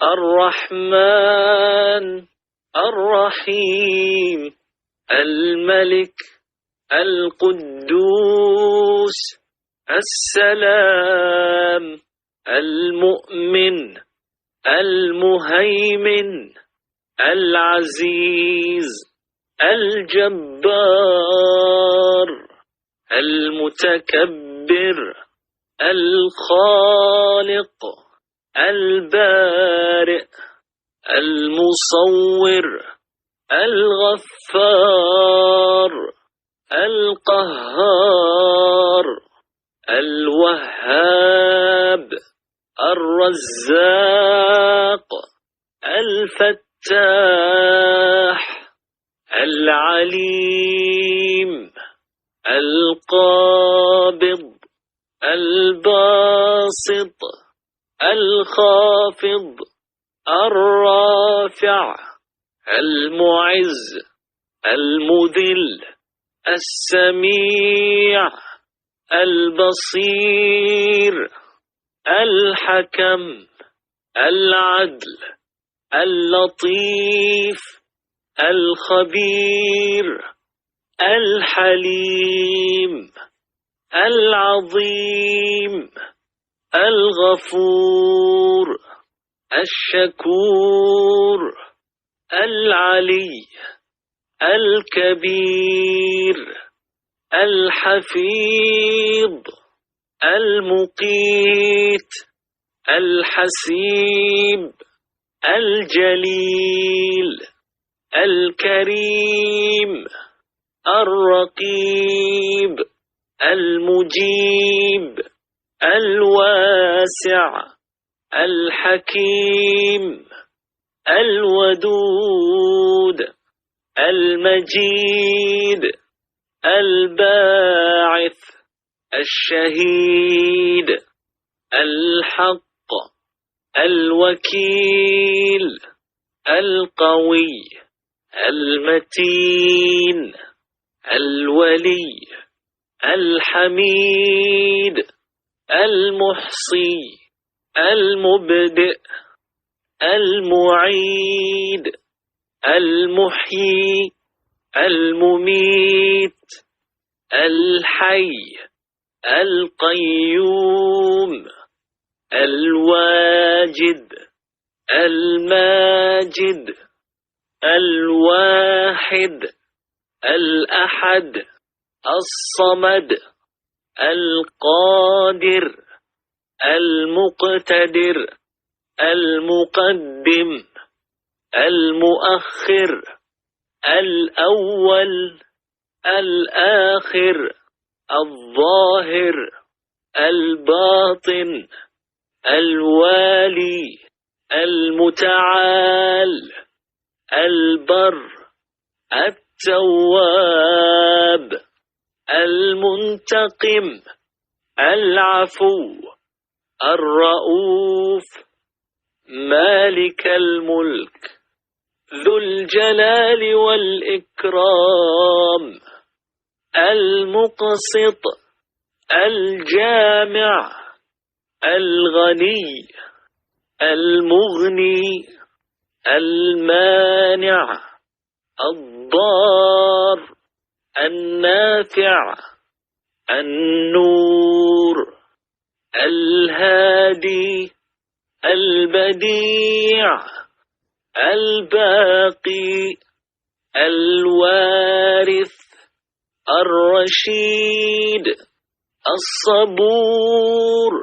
الرحمن الرحيم الملك القدوس السلام المؤمن المهيمن العزيز الجبار المتكبر الخالق البارئ المصور الغفار القهار الوهاب الرزاق الفتاح العليم القابض الباسط الخافض الرافع المعز المذل السميع البصير الحكم العدل اللطيف الخبير الحليم العظيم الغفور الشكور العلي الكبير الحفيظ المقيت الحسيب الجليل الكريم الرقيب المجيب الواسع الحكيم الودود المجيد الباعث الشهيد الحق الوكيل القوي المتين الولي الحميد المحصي المبدئ المعيد المحيي المميت الحي القيوم الواجد الماجد الواحد الأحد الصمد القادر المقتدر المقدم المؤخر الأول الآخر الظاهر الباطن الوالي المتعال البر التواب المنتقم العفو الرؤوف مالك الملك ذو الجلال والإكرام المقسط الجامع الغني المغني المانع الضار النافع النور الهادي البديع الباقي الوارث الرشيد الصبور